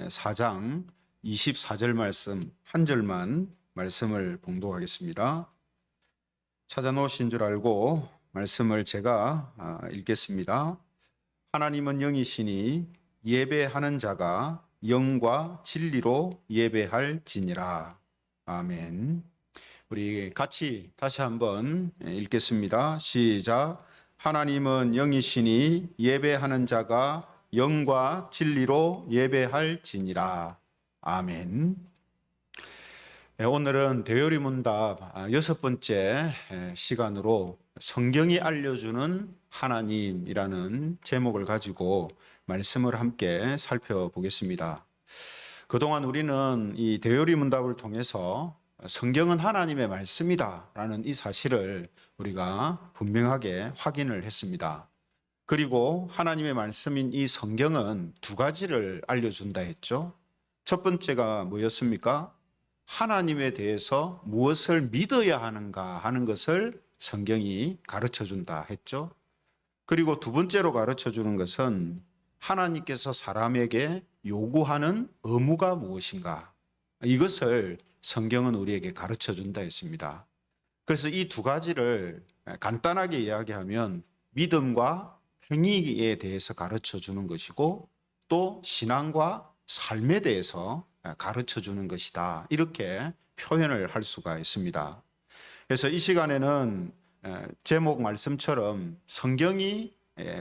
4장 24절 말씀 한 절만 말씀을 봉독하겠습니다. 찾아놓으신 줄 알고 말씀을 제가 읽겠습니다. 하나님은 영이시니 예배하는 자가 영과 진리로 예배할지니라. 아멘. 우리 같이 다시 한번 읽겠습니다. 시작. 하나님은 영이시니 예배하는 자가 영과 진리로 예배할지니라. 아멘. 오늘은 대요리문답 6번째 시간으로 성경이 알려주는 하나님이라는 제목을 가지고 말씀을 함께 살펴보겠습니다. 그동안 우리는 이 대요리문답을 통해서 성경은 하나님의 말씀이다 라는 이 사실을 우리가 분명하게 확인을 했습니다. 그리고 하나님의 말씀인 이 성경은 두 가지를 알려준다 했죠. 첫 번째가 뭐였습니까? 하나님에 대해서 무엇을 믿어야 하는가 하는 것을 성경이 가르쳐준다 했죠. 그리고 두 번째로 가르쳐주는 것은 하나님께서 사람에게 요구하는 의무가 무엇인가, 이것을 성경은 우리에게 가르쳐준다 했습니다. 그래서 이 두 가지를 간단하게 이야기하면 믿음과 행위에 대해서 가르쳐주는 것이고 또 신앙과 삶에 대해서 가르쳐주는 것이다, 이렇게 표현을 할 수가 있습니다. 그래서 이 시간에는 제목 말씀처럼 성경이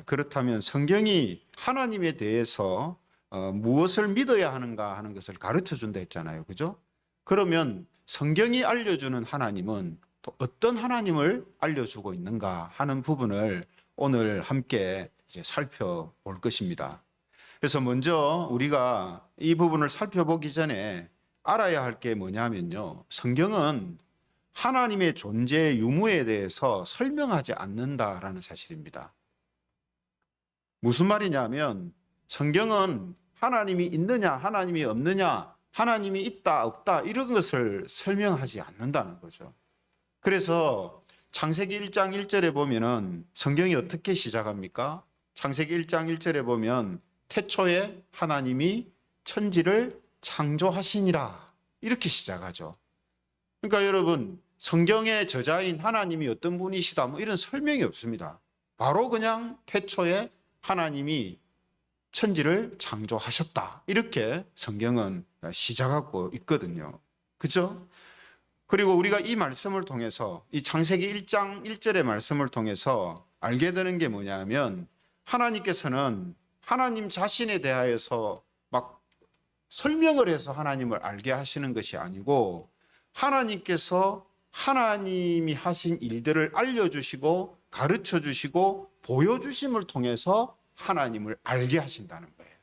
그렇다면 성경이 하나님에 대해서 무엇을 믿어야 하는가 하는 것을 가르쳐준다 했잖아요. 그죠? 그러면 성경이 알려주는 하나님은 또 어떤 하나님을 알려주고 있는가 하는 부분을 오늘 함께 이제 살펴볼 것입니다. 그래서 먼저 우리가 이 부분을 살펴보기 전에 알아야 할 게 뭐냐면요, 성경은 하나님의 존재 유무에 대해서 설명하지 않는다라는 사실입니다. 무슨 말이냐면 성경은 하나님이 있느냐 하나님이 없느냐, 하나님이 있다 없다 이런 것을 설명하지 않는다는 거죠. 그래서 창세기 1장 1절에 보면은 성경이 어떻게 시작합니까? 창세기 1장 1절에 보면 태초에 하나님이 천지를 창조하시니라, 이렇게 시작하죠. 그러니까 여러분, 성경의 저자인 하나님이 어떤 분이시다 뭐 이런 설명이 없습니다. 바로 그냥 태초에 하나님이 천지를 창조하셨다, 이렇게 성경은 시작하고 있거든요. 그렇죠? 그리고 우리가 이 말씀을 통해서, 이 창세기 1장 1절의 말씀을 통해서 알게 되는 게 뭐냐면 하나님께서는 하나님 자신에 대하여서 막 설명을 해서 하나님을 알게 하시는 것이 아니고 하나님께서 하나님이 하신 일들을 알려주시고 가르쳐주시고 보여주심을 통해서 하나님을 알게 하신다는 거예요.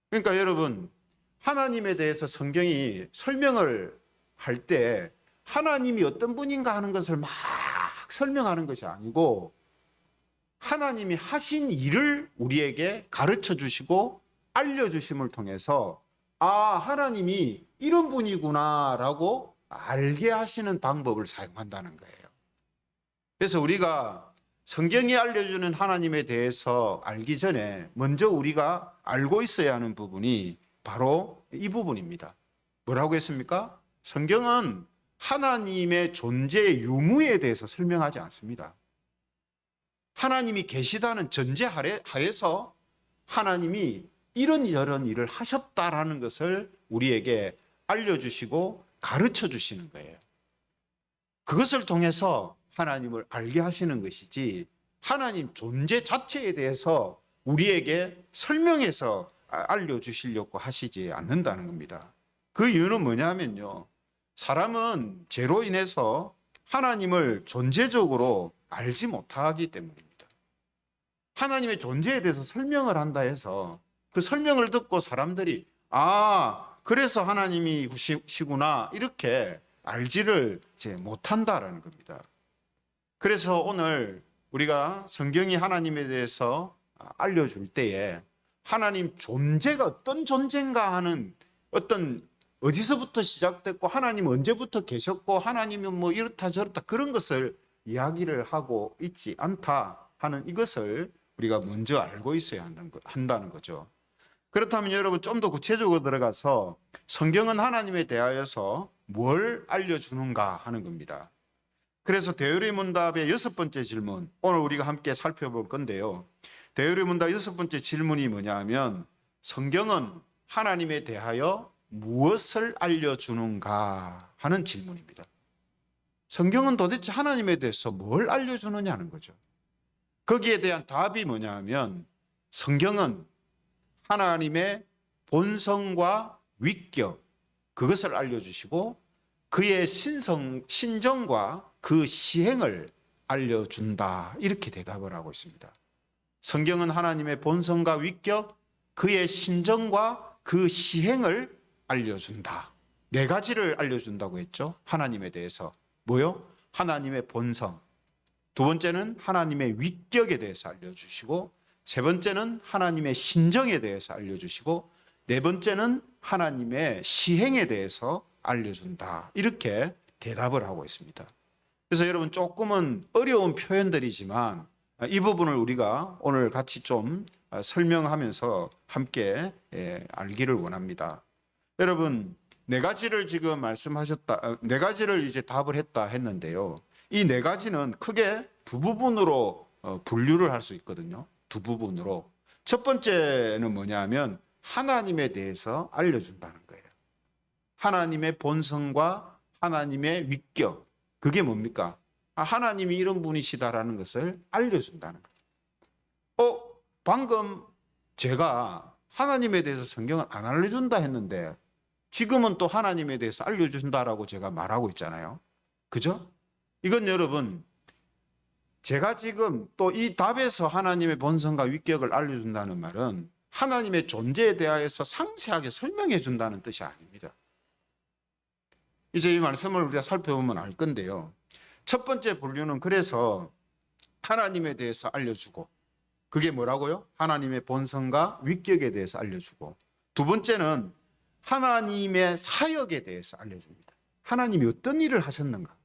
그러니까 여러분, 하나님에 대해서 성경이 설명을 할 때 하나님이 어떤 분인가 하는 것을 막 설명하는 것이 아니고 하나님이 하신 일을 우리에게 가르쳐 주시고 알려주심을 통해서 하나님이 이런 분이구나 라고 알게 하시는 방법을 사용한다는 거예요. 그래서 우리가 성경이 알려주는 하나님에 대해서 알기 전에 먼저 우리가 알고 있어야 하는 부분이 바로 이 부분입니다. 뭐라고 했습니까? 성경은 하나님의 존재 유무에 대해서 설명하지 않습니다. 하나님이 계시다는 전제 하에서 하나님이 이런 일을 하셨다라는 것을 우리에게 알려주시고 가르쳐 주시는 거예요. 그것을 통해서 하나님을 알게 하시는 것이지 하나님 존재 자체에 대해서 우리에게 설명해서 알려주시려고 하시지 않는다는 겁니다. 그 이유는 뭐냐면요, 사람은 죄로 인해서 하나님을 존재적으로 알지 못하기 때문입니다. 하나님의 존재에 대해서 설명을 한다 해서 그 설명을 듣고 사람들이 그래서 하나님이시구나 이렇게 알지를 못한다라는 겁니다. 그래서 오늘 우리가 성경이 하나님에 대해서 알려줄 때에 하나님 존재가 어떤 존재인가 하는 어떤 어디서부터 시작됐고 하나님 언제부터 계셨고 하나님은 뭐 이렇다 저렇다 그런 것을 이야기를 하고 있지 않다 하는 이것을 우리가 먼저 알고 있어야 한다는 거죠. 그렇다면 여러분 좀 더 구체적으로 들어가서 성경은 하나님에 대하여서 뭘 알려주는가 하는 겁니다. 그래서 대요리 문답의 6번째 질문, 오늘 우리가 함께 살펴볼 건데요. 대요리 문답 6번째 질문이 뭐냐 하면 성경은 하나님에 대하여 무엇을 알려주는가 하는 질문입니다. 성경은 도대체 하나님에 대해서 뭘 알려주느냐는 거죠. 거기에 대한 답이 뭐냐 하면 성경은 하나님의 본성과 위격, 그것을 알려주시고 그의 신정과 그 시행을 알려준다. 이렇게 대답을 하고 있습니다. 성경은 하나님의 본성과 위격, 그의 신정과 그 시행을 알려준다. 네 가지를 알려준다고 했죠. 하나님에 대해서. 뭐요? 하나님의 본성. 두 번째는 하나님의 위격에 대해서 알려주시고, 세 번째는 하나님의 신정에 대해서 알려주시고, 네 번째는 하나님의 시행에 대해서 알려준다. 이렇게 대답을 하고 있습니다. 그래서 여러분 조금은 어려운 표현들이지만 이 부분을 우리가 오늘 같이 좀 설명하면서 함께 알기를 원합니다. 여러분 네 가지를 지금 말씀하셨다, 네 가지를 이제 답을 했다 했는데요. 이 네 가지는 크게 두 부분으로 분류를 할 수 있거든요. 두 부분으로. 첫 번째는 뭐냐면 하나님에 대해서 알려준다는 거예요. 하나님의 본성과 하나님의 위격. 그게 뭡니까? 하나님이 이런 분이시다라는 것을 알려준다는 거예요. 방금 제가 하나님에 대해서 성경을 안 알려준다 했는데 지금은 또 하나님에 대해서 알려준다라고 제가 말하고 있잖아요. 그죠? 이건 여러분, 제가 지금 또 이 답에서 하나님의 본성과 위격을 알려준다는 말은 하나님의 존재에 대하여서 상세하게 설명해 준다는 뜻이 아닙니다. 이제 이 말씀을 우리가 살펴보면 알 건데요. 첫 번째 분류는 그래서 하나님에 대해서 알려주고, 그게 뭐라고요? 하나님의 본성과 위격에 대해서 알려주고, 두 번째는 하나님의 사역에 대해서 알려줍니다. 하나님이 어떤 일을 하셨는가.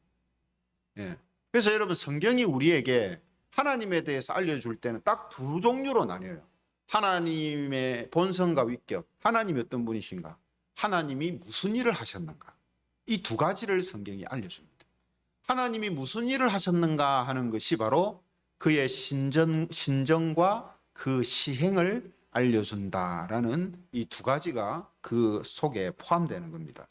그래서 여러분 성경이 우리에게 하나님에 대해서 알려줄 때는 딱 두 종류로 나뉘어요. 하나님의 본성과 위격, 하나님이 어떤 분이신가, 하나님이 무슨 일을 하셨는가. 이 두 가지를 성경이 알려줍니다. 하나님이 무슨 일을 하셨는가 하는 것이 바로 그의 신정과 그 시행을 알려준다라는 이 두 가지가 그 속에 포함되는 겁니다.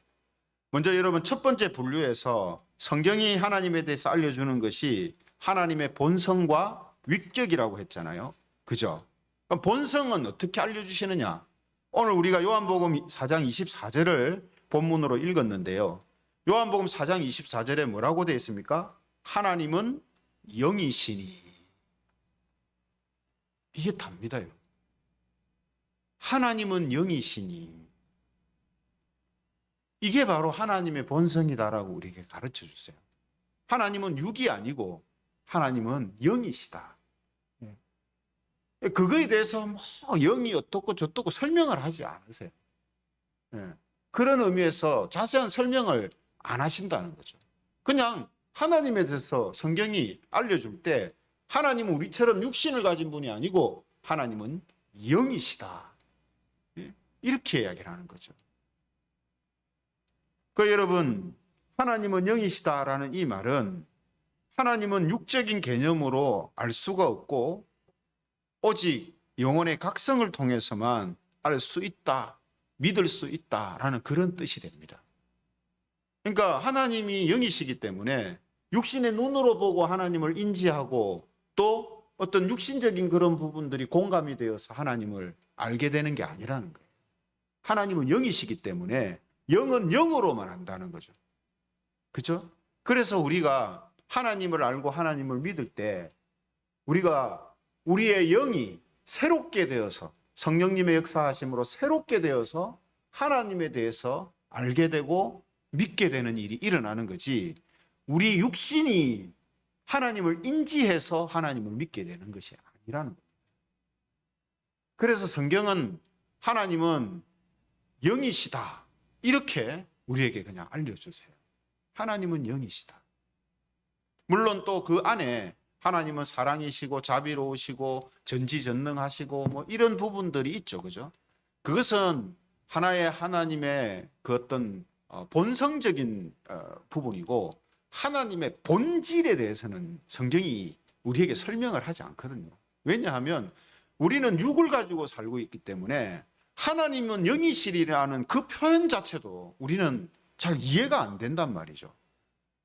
먼저 여러분 첫 번째 분류에서 성경이 하나님에 대해서 알려주는 것이 하나님의 본성과 위격이라고 했잖아요. 그죠? 그럼 본성은 어떻게 알려주시느냐? 오늘 우리가 요한복음 4장 24절을 본문으로 읽었는데요. 요한복음 4장 24절에 뭐라고 되어 있습니까? 하나님은 영이시니. 이게 답니다. 하나님은 영이시니. 이게 바로 하나님의 본성이다라고 우리에게 가르쳐 주세요. 하나님은 육이 아니고 하나님은 영이시다. 그거에 대해서 뭐 영이 어떻고 저떻고 설명을 하지 않으세요. 그런 의미에서 자세한 설명을 안 하신다는 거죠. 그냥 하나님에 대해서 성경이 알려줄 때 하나님은 우리처럼 육신을 가진 분이 아니고 하나님은 영이시다. 이렇게 이야기를 하는 거죠. 여러분, 하나님은 영이시다라는 이 말은 하나님은 육적인 개념으로 알 수가 없고 오직 영혼의 각성을 통해서만 알 수 있다, 믿을 수 있다라는 그런 뜻이 됩니다. 그러니까 하나님이 영이시기 때문에 육신의 눈으로 보고 하나님을 인지하고 또 어떤 육신적인 그런 부분들이 공감이 되어서 하나님을 알게 되는 게 아니라는 거예요. 하나님은 영이시기 때문에 영은 영으로만 안다는 거죠. 그렇죠? 그래서 우리가 하나님을 알고 하나님을 믿을 때 우리가 우리의 영이 새롭게 되어서 성령님의 역사하심으로 새롭게 되어서 하나님에 대해서 알게 되고 믿게 되는 일이 일어나는 거지, 우리 육신이 하나님을 인지해서 하나님을 믿게 되는 것이 아니라는 겁니다. 그래서 성경은 하나님은 영이시다 이렇게 우리에게 그냥 알려주세요. 하나님은 영이시다. 물론 또 그 안에 하나님은 사랑이시고 자비로우시고 전지전능하시고 뭐 이런 부분들이 있죠. 그죠? 그것은 하나의 하나님의 그 어떤 본성적인 부분이고, 하나님의 본질에 대해서는 성경이 우리에게 설명을 하지 않거든요. 왜냐하면 우리는 육을 가지고 살고 있기 때문에 하나님은 영이시리라는 그 표현 자체도 우리는 잘 이해가 안 된단 말이죠.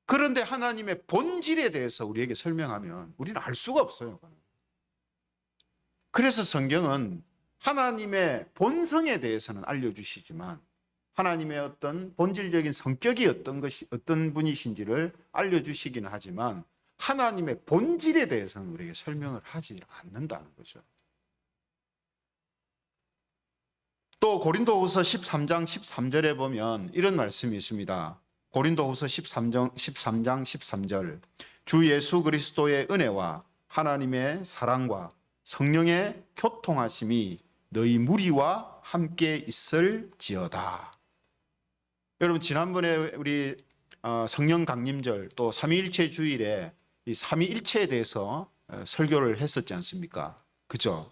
그런데 하나님의 본질에 대해서 우리에게 설명하면 우리는 알 수가 없어요. 그래서 성경은 하나님의 본성에 대해서는 알려주시지만 하나님의 어떤 본질적인 성격이 어떤 분이신지를 알려주시기는 하지만 하나님의 본질에 대해서는 우리에게 설명을 하지 않는다는 거죠. 또 고린도후서 13장 13절에 보면 이런 말씀이 있습니다. 고린도후서 13장 13절, 주 예수 그리스도의 은혜와 하나님의 사랑과 성령의 교통하심이 너희 무리와 함께 있을지어다. 여러분, 지난번에 우리 성령 강림절 또 삼위일체 주일에 이 삼위일체에 대해서 설교를 했었지 않습니까? 그죠?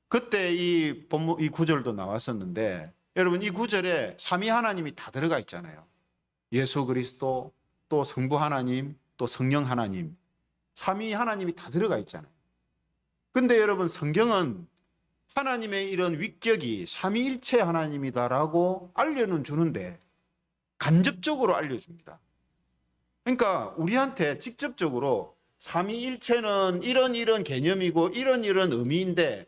그때 이 구절도 나왔었는데, 여러분, 이 구절에 삼위 하나님이 다 들어가 있잖아요. 예수 그리스도, 또 성부 하나님, 또 성령 하나님, 삼위 하나님이 다 들어가 있잖아요. 근데 여러분, 성경은 하나님의 이런 위격이 삼위일체 하나님이다라고 알려는 주는데 간접적으로 알려줍니다. 그러니까 우리한테 직접적으로 삼위일체는 이런 개념이고 이런 의미인데,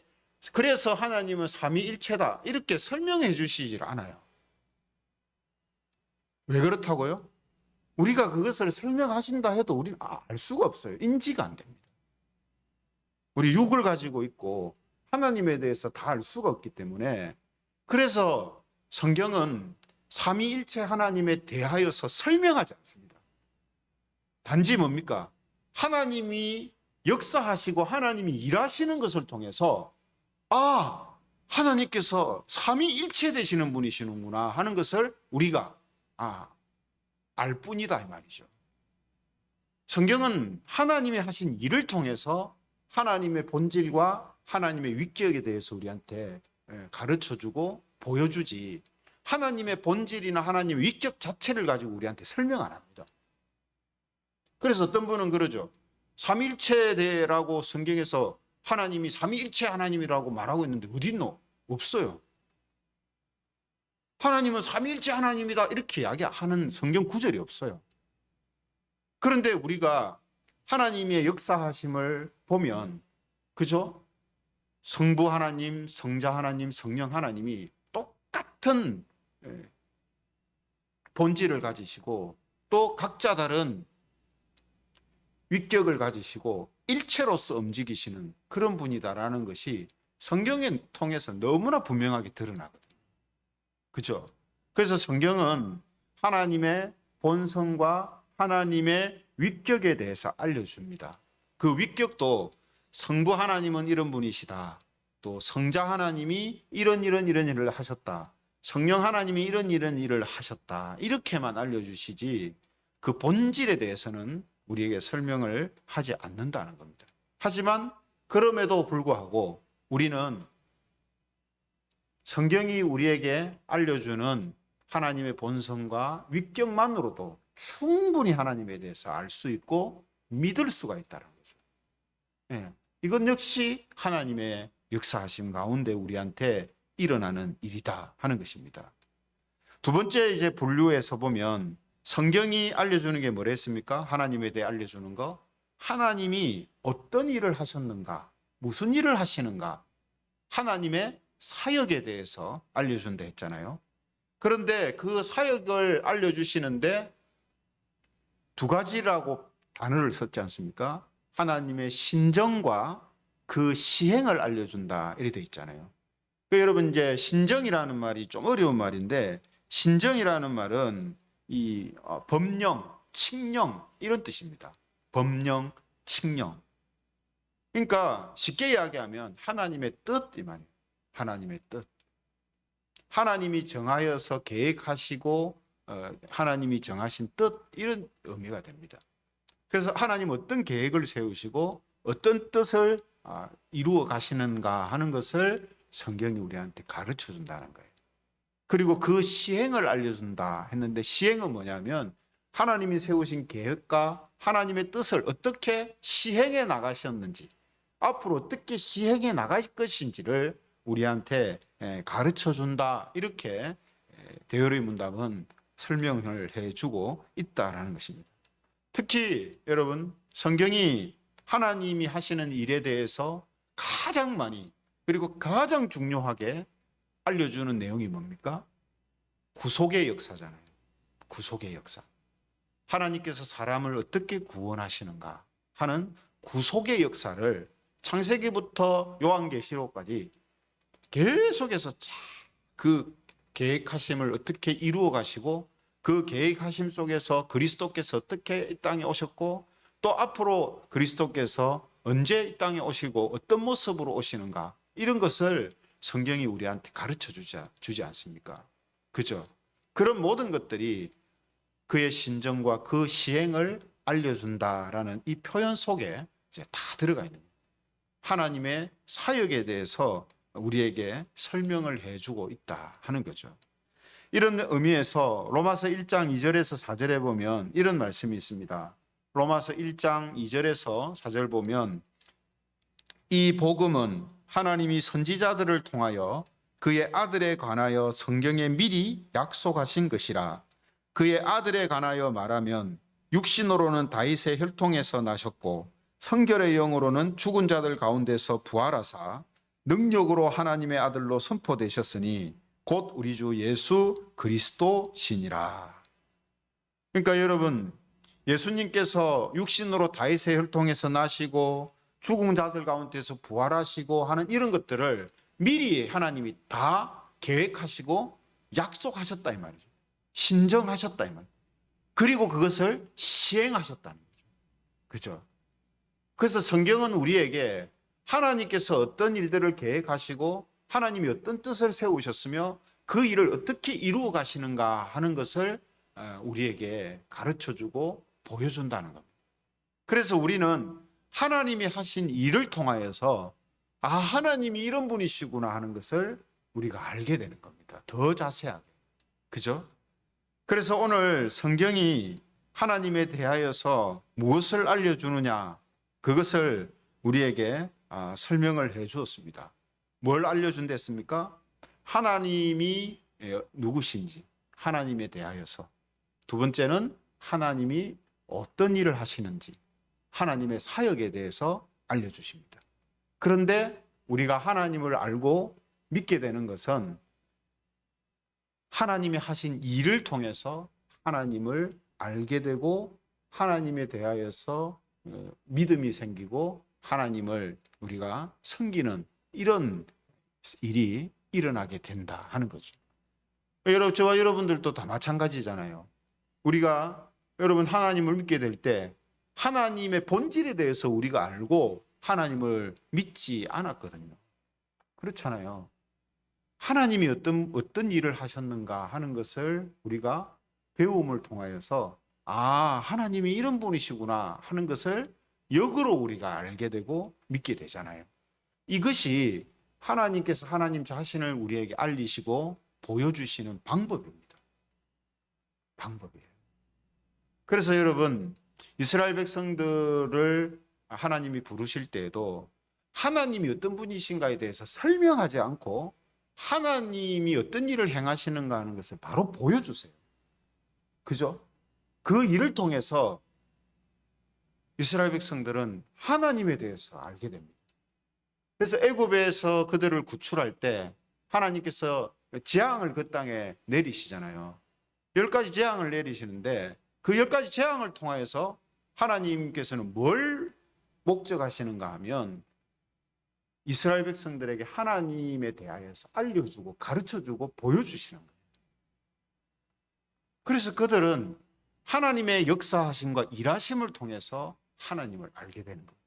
그래서 하나님은 삼위일체다 이렇게 설명해 주시질 않아요. 왜 그렇다고요? 우리가 그것을 설명하신다 해도 우리는 알 수가 없어요. 인지가 안 됩니다. 우리 육을 가지고 있고 하나님에 대해서 다 알 수가 없기 때문에, 그래서 성경은 삼위일체 하나님에 대하여서 설명하지 않습니다. 단지 뭡니까? 하나님이 역사하시고 하나님이 일하시는 것을 통해서 하나님께서 삼위일체 되시는 분이시는구나 하는 것을 우리가 알 뿐이다 이 말이죠. 성경은 하나님이 하신 일을 통해서 하나님의 본질과 하나님의 위격에 대해서 우리한테 가르쳐주고 보여주지, 하나님의 본질이나 하나님의 위격 자체를 가지고 우리한테 설명 안 합니다. 그래서 어떤 분은 그러죠. 삼위일체라고 성경에서 하나님이 삼위일체 하나님이라고 말하고 있는데 어디 있노? 없어요. 하나님은 삼위일체 하나님이다 이렇게 이야기하는 성경 구절이 없어요. 그런데 우리가 하나님의 역사하심을 보면, 그죠? 성부 하나님, 성자 하나님, 성령 하나님이 똑같은 본질을 가지시고 또 각자 다른 위격을 가지시고 일체로서 움직이시는 그런 분이다라는 것이 성경을 통해서 너무나 분명하게 드러나거든요. 그죠? 그래서 성경은 하나님의 본성과 하나님의 위격에 대해서 알려줍니다. 그 위격도 성부 하나님은 이런 분이시다, 또 성자 하나님이 이런 일을 하셨다, 성령 하나님이 이런 일을 하셨다, 이렇게만 알려주시지 그 본질에 대해서는 우리에게 설명을 하지 않는다는 겁니다. 하지만 그럼에도 불구하고 우리는 성경이 우리에게 알려주는 하나님의 본성과 위격만으로도 충분히 하나님에 대해서 알 수 있고 믿을 수가 있다는 거죠. 이건 역시 하나님의 역사하심 가운데 우리한테 일어나는 일이다 하는 것입니다. 두 번째 이제 분류에서 보면 성경이 알려주는 게 뭐랬습니까? 하나님에 대해 알려주는 거, 하나님이 어떤 일을 하셨는가, 무슨 일을 하시는가, 하나님의 사역에 대해서 알려준다 했잖아요. 그런데 그 사역을 알려주시는데 두 가지라고 단어를 썼지 않습니까? 하나님의 신정과 그 시행을 알려준다 이렇게 돼 있잖아요. 여러분, 이제 신정이라는 말이 좀 어려운 말인데, 신정이라는 말은 이 법령, 칙령 이런 뜻입니다. 법령, 칙령. 그러니까 쉽게 이야기하면 하나님의 뜻 이 말이에요. 하나님의 뜻. 하나님이 정하여서 계획하시고 하나님이 정하신 뜻, 이런 의미가 됩니다. 그래서 하나님 어떤 계획을 세우시고 어떤 뜻을 이루어 가시는가 하는 것을 성경이 우리한테 가르쳐 준다는 거예요. 그리고 그 시행을 알려준다 했는데, 시행은 뭐냐면 하나님이 세우신 계획과 하나님의 뜻을 어떻게 시행해 나가셨는지, 앞으로 어떻게 시행해 나갈 것인지를 우리한테 가르쳐 준다, 이렇게 대열의 문답은 설명을 해주고 있다라는 것입니다. 특히 여러분, 성경이 하나님이 하시는 일에 대해서 가장 많이, 그리고 가장 중요하게 알려주는 내용이 뭡니까? 구속의 역사잖아요. 구속의 역사. 하나님께서 사람을 어떻게 구원하시는가 하는 구속의 역사를 창세기부터 요한계시록까지 계속해서 그 계획하심을 어떻게 이루어 가시고, 그 계획하심 속에서 그리스도께서 어떻게 이 땅에 오셨고, 또 앞으로 그리스도께서 언제 이 땅에 오시고 어떤 모습으로 오시는가, 이런 것을 성경이 우리한테 가르쳐 주지 않습니까? 그죠? 그런 모든 것들이 그의 신정과 그 시행을 알려준다라는 이 표현 속에 이제 다 들어가 있는 거예요. 하나님의 사역에 대해서 우리에게 설명을 해주고 있다 하는 거죠. 이런 의미에서 로마서 1장 2절에서 4절에 보면 이런 말씀이 있습니다. 로마서 1장 2절에서 4절 보면, 이 복음은 하나님이 선지자들을 통하여 그의 아들에 관하여 성경에 미리 약속하신 것이라. 그의 아들에 관하여 말하면 육신으로는 다윗의 혈통에서 나셨고 성결의 영으로는 죽은 자들 가운데서 부활하사 능력으로 하나님의 아들로 선포되셨으니 곧 우리 주 예수 그리스도시니라. 그러니까 여러분, 예수님께서 육신으로 다윗의 혈통에서 나시고 죽은 자들 가운데서 부활하시고 하는 이런 것들을 미리 하나님이 다 계획하시고 약속하셨다 이 말이죠. 신정하셨다 이 말이죠. 그리고 그것을 시행하셨다는 거죠. 그렇죠? 그래서 성경은 우리에게 하나님께서 어떤 일들을 계획하시고 하나님이 어떤 뜻을 세우셨으며 그 일을 어떻게 이루어 가시는가 하는 것을 우리에게 가르쳐주고 보여준다는 겁니다. 그래서 우리는 하나님이 하신 일을 통하여서 하나님이 이런 분이시구나 하는 것을 우리가 알게 되는 겁니다. 더 자세하게. 그죠? 그래서 오늘 성경이 하나님에 대하여서 무엇을 알려주느냐, 그것을 우리에게 설명을 해 주었습니다. 뭘 알려준댔습니까? 하나님이 누구신지, 하나님에 대하여서. 두 번째는 하나님이 어떤 일을 하시는지, 하나님의 사역에 대해서 알려주십니다. 그런데 우리가 하나님을 알고 믿게 되는 것은 하나님이 하신 일을 통해서 하나님을 알게 되고 하나님에 대하여서 믿음이 생기고 하나님을 우리가 섬기는 이런 일이 일어나게 된다 하는 거죠. 저와 여러분들도 다 마찬가지잖아요. 우리가 여러분 하나님을 믿게 될 때 하나님의 본질에 대해서 우리가 알고 하나님을 믿지 않았거든요. 그렇잖아요. 하나님이 어떤 일을 하셨는가 하는 것을 우리가 배움을 통하여서 하나님이 이런 분이시구나 하는 것을 역으로 우리가 알게 되고 믿게 되잖아요. 이것이 하나님께서 하나님 자신을 우리에게 알리시고 보여주시는 방법입니다. 방법이에요. 그래서 여러분, 이스라엘 백성들을 하나님이 부르실 때에도 하나님이 어떤 분이신가에 대해서 설명하지 않고 하나님이 어떤 일을 행하시는가 하는 것을 바로 보여주세요. 그죠? 그 일을 통해서 이스라엘 백성들은 하나님에 대해서 알게 됩니다. 그래서 애굽에서 그들을 구출할 때 하나님께서 재앙을 그 땅에 내리시잖아요. 10가지 재앙을 내리시는데 그 10가지 재앙을 통하여서 하나님께서는 뭘 목적하시는가 하면 이스라엘 백성들에게 하나님에 대하여서 알려주고 가르쳐주고 보여주시는 거예요. 그래서 그들은 하나님의 역사하심과 일하심을 통해서 하나님을 알게 되는 거예요.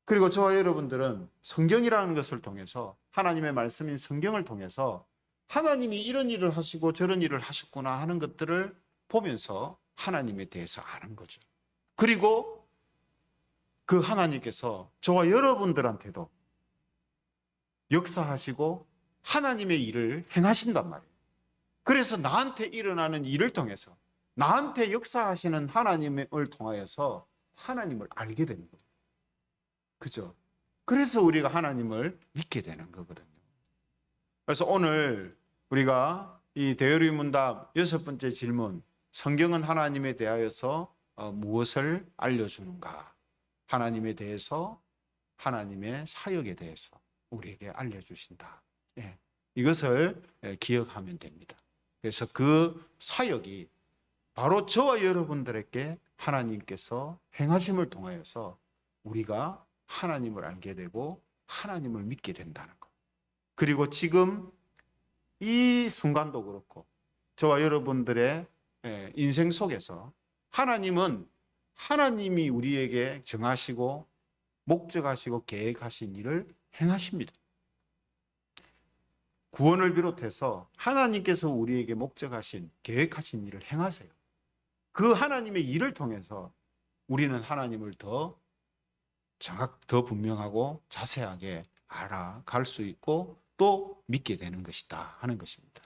그리고 저와 여러분들은 성경이라는 것을 통해서 하나님의 말씀인 성경을 통해서 하나님이 이런 일을 하시고 저런 일을 하셨구나 하는 것들을 보면서 하나님에 대해서 아는 거죠. 그리고 그 하나님께서 저와 여러분들한테도 역사하시고 하나님의 일을 행하신단 말이에요. 그래서 나한테 일어나는 일을 통해서 나한테 역사하시는 하나님을 통하여서 하나님을 알게 되는 거예요. 그죠? 그래서 우리가 하나님을 믿게 되는 거거든요. 그래서 오늘 우리가 이 대요리 문답 6번째 질문, 성경은 하나님에 대하여서 무엇을 알려주는가? 하나님에 대해서, 하나님의 사역에 대해서 우리에게 알려주신다. 예, 이것을 기억하면 됩니다. 그래서 그 사역이 바로 저와 여러분들에게 하나님께서 행하심을 통하여서 우리가 하나님을 알게 되고 하나님을 믿게 된다는 것. 그리고 지금 이 순간도 그렇고 저와 여러분들의 인생 속에서 하나님은 하나님이 우리에게 정하시고 목적하시고 계획하신 일을 행하십니다. 구원을 비롯해서 하나님께서 우리에게 목적하신 계획하신 일을 행하세요. 그 하나님의 일을 통해서 우리는 하나님을 더 분명하고 자세하게 알아갈 수 있고 또 믿게 되는 것이다 하는 것입니다.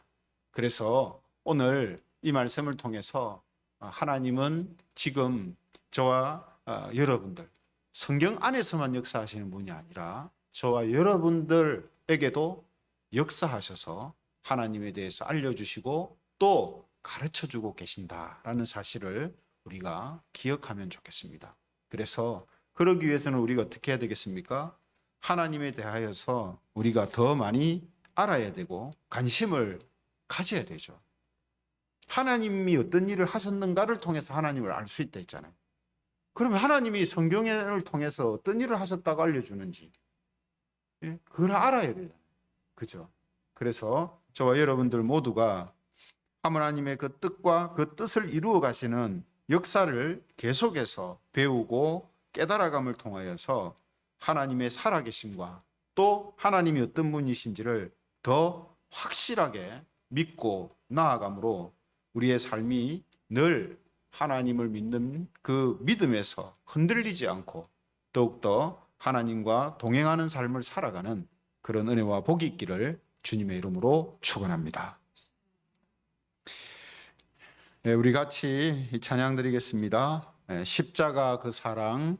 그래서 오늘 이 말씀을 통해서 하나님은 지금 저와 여러분들, 성경 안에서만 역사하시는 분이 아니라 저와 여러분들에게도 역사하셔서 하나님에 대해서 알려주시고 또 가르쳐주고 계신다라는 사실을 우리가 기억하면 좋겠습니다. 그래서 그러기 위해서는 우리가 어떻게 해야 되겠습니까? 하나님에 대하여서 우리가 더 많이 알아야 되고 관심을 가져야 되죠. 하나님이 어떤 일을 하셨는가를 통해서 하나님을 알 수 있다 했잖아요. 그러면 하나님이 성경을 통해서 어떤 일을 하셨다고 알려주는지 그걸 알아야 되잖아요. 그죠? 그래서 저와 여러분들 모두가 하나님의 그 뜻과 그 뜻을 이루어 가시는 역사를 계속해서 배우고 깨달아감을 통하여서 하나님의 살아계심과 또 하나님이 어떤 분이신지를 더 확실하게 믿고 나아감으로 우리의 삶이 늘 하나님을 믿는 그 믿음에서 흔들리지 않고 더욱더 하나님과 동행하는 삶을 살아가는 그런 은혜와 복이 있기를 주님의 이름으로 축원합니다. 네, 우리 같이 찬양 드리겠습니다. 십자가 그 사랑